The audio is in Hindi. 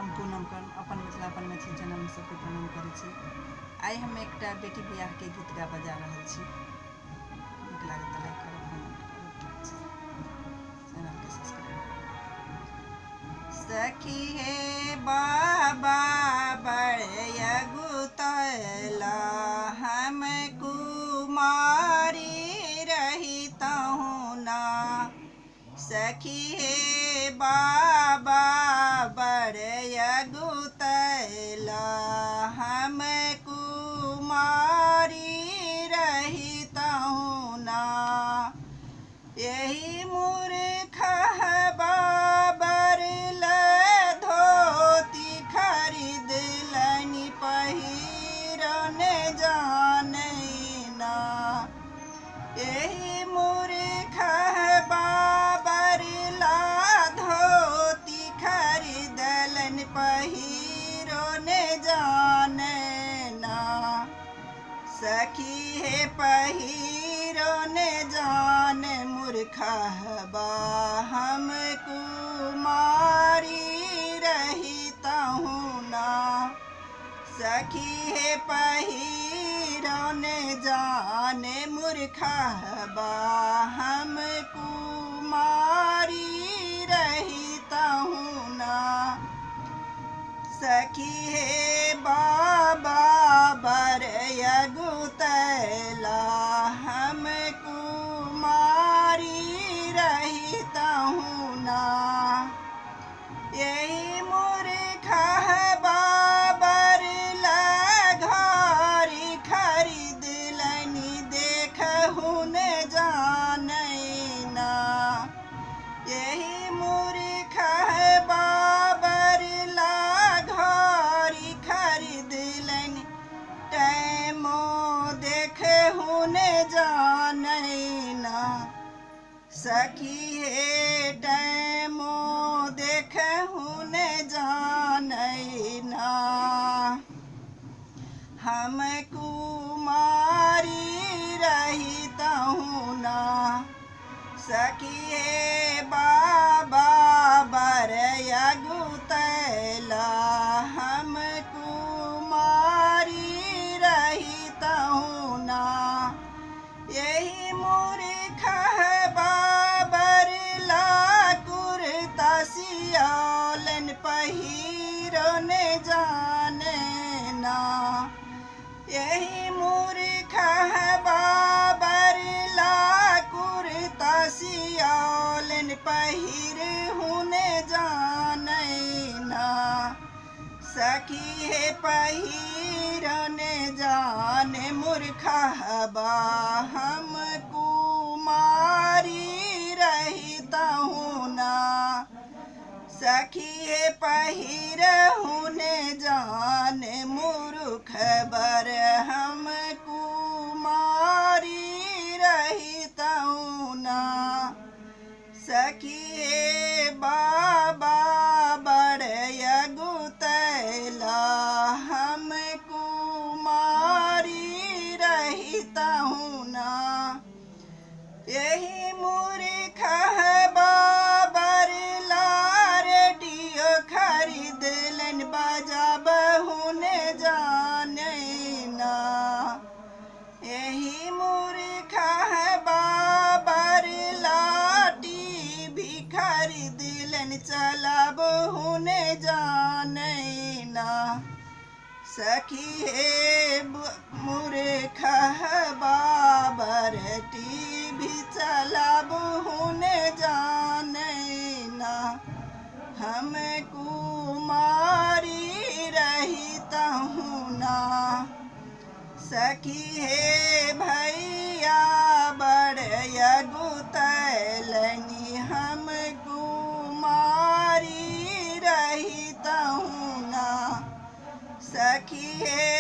हम पूनम अपन मैथिली चैनल में सबके प्रणाम करै छी। आइ हम एकटा बेटी बियाह के गीत गा बजा रहल छी। नीक लागत तऽ लाइक करब, चैनल के सब्सक्राइब। सखी हे बाबा बड़ अगुतैला, हम कुमारी रहितहु ना। सखी हे बाबा बड़ अगुतैला, हम कुमारी रहितहु ना। यही मूर्ख बाबर धोती खरीदलनि, पहिरन जानै ना। यही मूर्ख बाबर धोती खरीदलनि, पहिरन जानै ना। सखी हे पहिरन जान मूर्खबा, हम कुमारी रहितहु ना। सखी हे पहिरन जान मूर्खबा, हम कुमारी रहितहु ना। सखी हे बाबा बड़ अगुतैला, हम कुमारी रहितहु ना। यही मूर्ख बाबर घड़ी खरीदलनि, देखहु न जानै ना। यही मूर्ख बाबर घड़ी खरीदलनि, टाइमो देखहु न जानै ना। सखी हे टाइमो देखहु न जानै ना। हम कुमारी रहितहु ना। सखी हे बाबा बड़ अगुतैला, हम कुमारी रहितहु ना। यही मूर्ख बाबर कुर्ता सियालनि, पहिरन जानै ना। यही मूर्ख बाबर कुर्ता सियालनि, पहिरहु न जानै ना। सखी हे पहिरन जान मूर्खबा, हम कुमारी रहितहु ना। सखी हे पहिरहु न जान मूर्ख बर, हम कुमारी रहितहु ना। सखी हे बाबा बड़ अगुतैला, हम कुमारी रहितहु ना। यही मूर्ख बाबर रेडियो खरीदलनि, बजाबहु न जानै ना। यही मूर्ख बाबर टीवी खरीदलनि, चलाबहु न जानै ना। सखी हे मूर्ख बाबर टीवी चलाबहु न जानै ना। हम कुमारी रहितहु ना। सखी हे भैया बड़ अगुतैलनि, हम कुमारी रहितहु ना। सखी हे